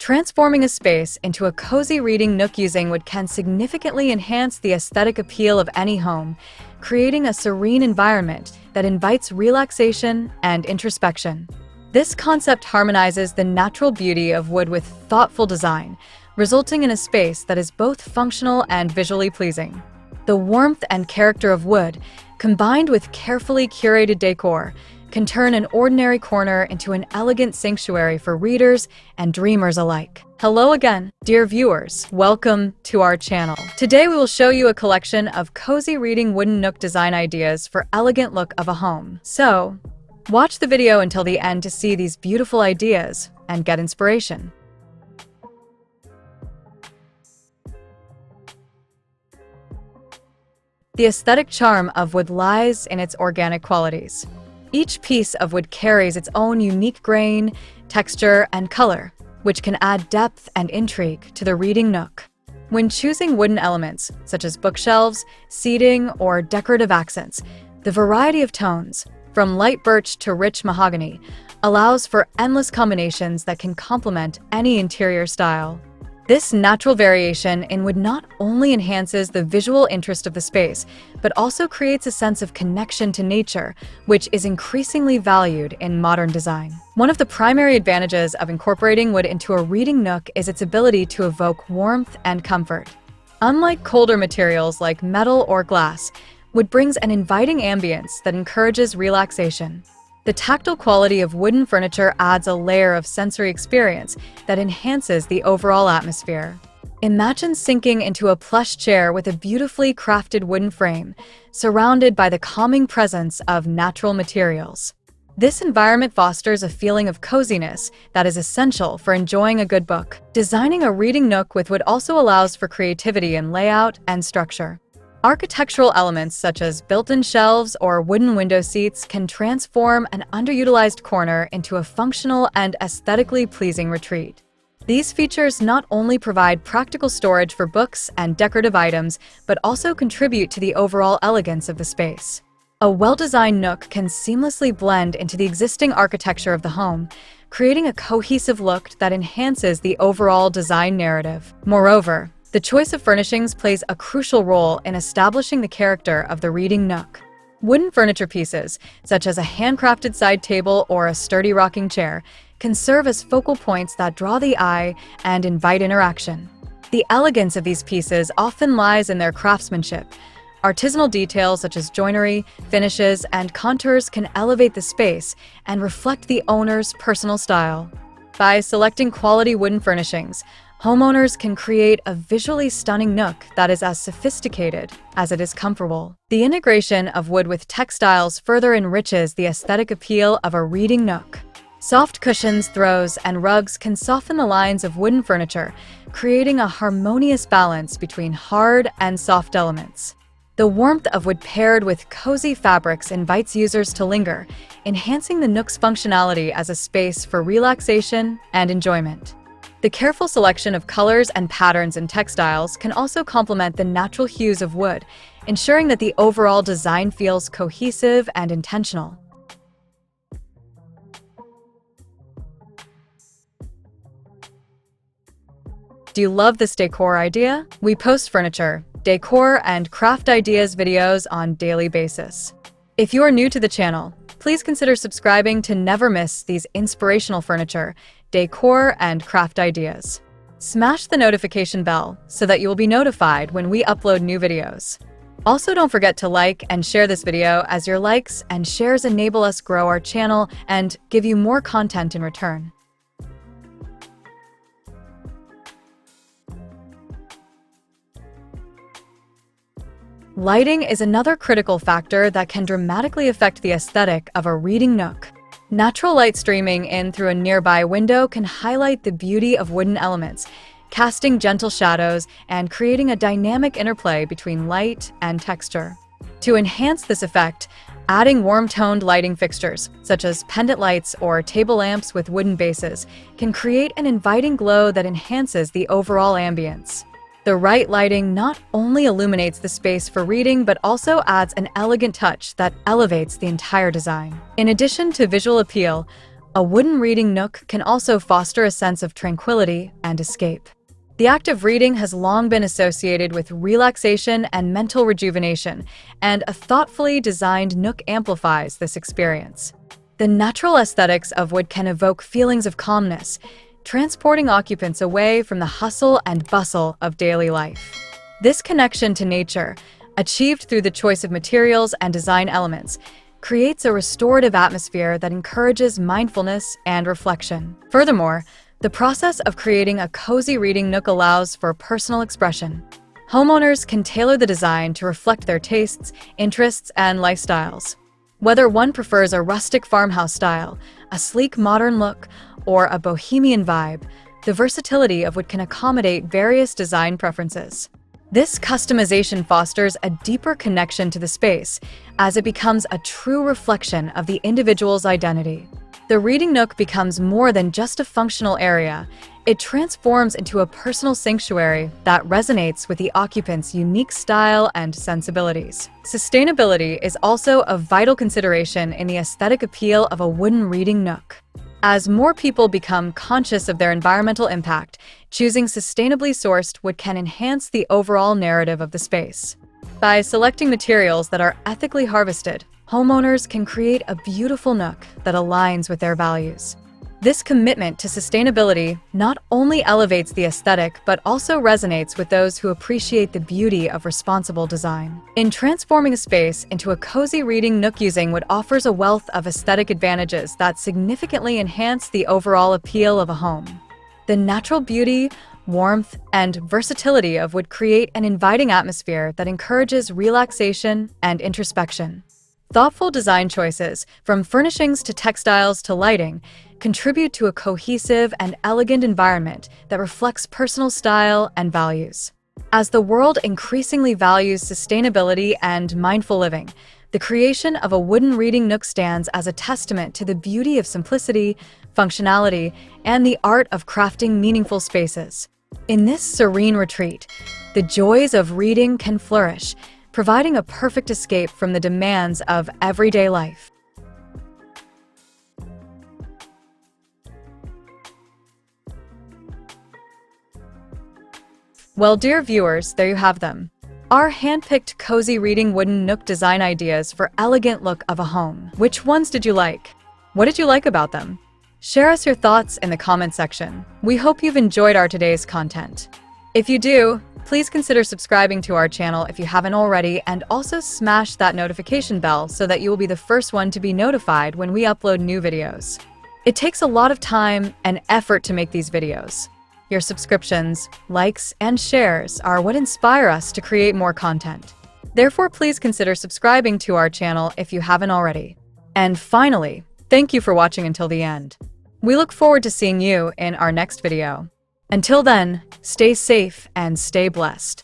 Transforming a space into a cozy reading nook using wood can significantly enhance the aesthetic appeal of any home, creating a serene environment that invites relaxation and introspection. This concept harmonizes the natural beauty of wood with thoughtful design, resulting in a space that is both functional and visually pleasing. The warmth and character of wood, combined with carefully curated decor, can turn an ordinary corner into an elegant sanctuary for readers and dreamers alike. Hello again, dear viewers. Welcome to our channel. Today we will show you a collection of cozy reading wooden nook design ideas for elegant look of a home. So, watch the video until the end to see these beautiful ideas and get inspiration. The aesthetic charm of wood lies in its organic qualities. Each piece of wood carries its own unique grain, texture, and color, which can add depth and intrigue to the reading nook. When choosing wooden elements, such as bookshelves, seating, or decorative accents, the variety of tones, from light birch to rich mahogany, allows for endless combinations that can complement any interior style. This natural variation in wood not only enhances the visual interest of the space, but also creates a sense of connection to nature, which is increasingly valued in modern design. One of the primary advantages of incorporating wood into a reading nook is its ability to evoke warmth and comfort. Unlike colder materials like metal or glass, wood brings an inviting ambience that encourages relaxation. The tactile quality of wooden furniture adds a layer of sensory experience that enhances the overall atmosphere. Imagine sinking into a plush chair with a beautifully crafted wooden frame, surrounded by the calming presence of natural materials. This environment fosters a feeling of coziness that is essential for enjoying a good book. Designing a reading nook with wood also allows for creativity in layout and structure. Architectural elements such as built-in shelves or wooden window seats can transform an underutilized corner into a functional and aesthetically pleasing retreat. These features not only provide practical storage for books and decorative items, but also contribute to the overall elegance of the space. A well-designed nook can seamlessly blend into the existing architecture of the home, creating a cohesive look that enhances the overall design narrative. Moreover, the choice of furnishings plays a crucial role in establishing the character of the reading nook. Wooden furniture pieces, such as a handcrafted side table or a sturdy rocking chair, can serve as focal points that draw the eye and invite interaction. The elegance of these pieces often lies in their craftsmanship. Artisanal details such as joinery, finishes, and contours can elevate the space and reflect the owner's personal style. By selecting quality wooden furnishings, homeowners can create a visually stunning nook that is as sophisticated as it is comfortable. The integration of wood with textiles further enriches the aesthetic appeal of a reading nook. Soft cushions, throws, and rugs can soften the lines of wooden furniture, creating a harmonious balance between hard and soft elements. The warmth of wood paired with cozy fabrics invites users to linger, enhancing the nook's functionality as a space for relaxation and enjoyment. The careful selection of colors and patterns in textiles can also complement the natural hues of wood, ensuring that the overall design feels cohesive and intentional. Do you love this decor idea? We post furniture, decor, and craft ideas videos on a daily basis. If you are new to the channel, please consider subscribing to never miss these inspirational furniture, decor, and craft ideas. Smash the notification bell so that you will be notified when we upload new videos. Also, don't forget to like and share this video, as your likes and shares enable us grow our channel and give you more content in return. Lighting is another critical factor that can dramatically affect the aesthetic of a reading nook. Natural light streaming in through a nearby window can highlight the beauty of wooden elements, casting gentle shadows and creating a dynamic interplay between light and texture. To enhance this effect, adding warm-toned lighting fixtures, such as pendant lights or table lamps with wooden bases, can create an inviting glow that enhances the overall ambience. The right lighting not only illuminates the space for reading, but also adds an elegant touch that elevates the entire design. In addition to visual appeal, A wooden reading nook can also foster a sense of tranquility and escape. The act of reading has long been associated with relaxation and mental rejuvenation, and a thoughtfully designed nook amplifies this experience. The natural aesthetics of wood can evoke feelings of calmness, transporting occupants away from the hustle and bustle of daily life. This connection to nature, achieved through the choice of materials and design elements, creates a restorative atmosphere that encourages mindfulness and reflection. Furthermore, the process of creating a cozy reading nook allows for personal expression. Homeowners can tailor the design to reflect their tastes, interests, and lifestyles. Whether one prefers a rustic farmhouse style, a sleek modern look, or a bohemian vibe, the versatility of wood can accommodate various design preferences. This customization fosters a deeper connection to the space, as it becomes a true reflection of the individual's identity. The reading nook becomes more than just a functional area. It transforms into a personal sanctuary that resonates with the occupant's unique style and sensibilities. Sustainability is also a vital consideration in the aesthetic appeal of a wooden reading nook. As more people become conscious of their environmental impact, choosing sustainably sourced wood can enhance the overall narrative of the space. By selecting materials that are ethically harvested, homeowners can create a beautiful nook that aligns with their values. This commitment to sustainability not only elevates the aesthetic but also resonates with those who appreciate the beauty of responsible design. In transforming a space into a cozy reading nook, using wood offers a wealth of aesthetic advantages that significantly enhance the overall appeal of a home. The natural beauty, warmth, and versatility of wood create an inviting atmosphere that encourages relaxation and introspection. Thoughtful design choices, from furnishings to textiles to lighting, contribute to a cohesive and elegant environment that reflects personal style and values. As the world increasingly values sustainability and mindful living, the creation of a wooden reading nook stands as a testament to the beauty of simplicity, functionality, and the art of crafting meaningful spaces. In this serene retreat, the joys of reading can flourish, providing a perfect escape from the demands of everyday life. Well, dear viewers, there you have them. Our hand-picked cozy reading wooden nook design ideas for elegant look of a home. Which ones did you like? What did you like about them? Share us your thoughts in the comment section. We hope you've enjoyed our today's content. If you do, please consider subscribing to our channel if you haven't already, and also smash that notification bell so that you will be the first one to be notified when we upload new videos. It takes a lot of time and effort to make these videos. Your subscriptions, likes, and shares are what inspire us to create more content. Therefore, please consider subscribing to our channel if you haven't already. And finally, thank you for watching until the end. We look forward to seeing you in our next video. Until then, stay safe and stay blessed.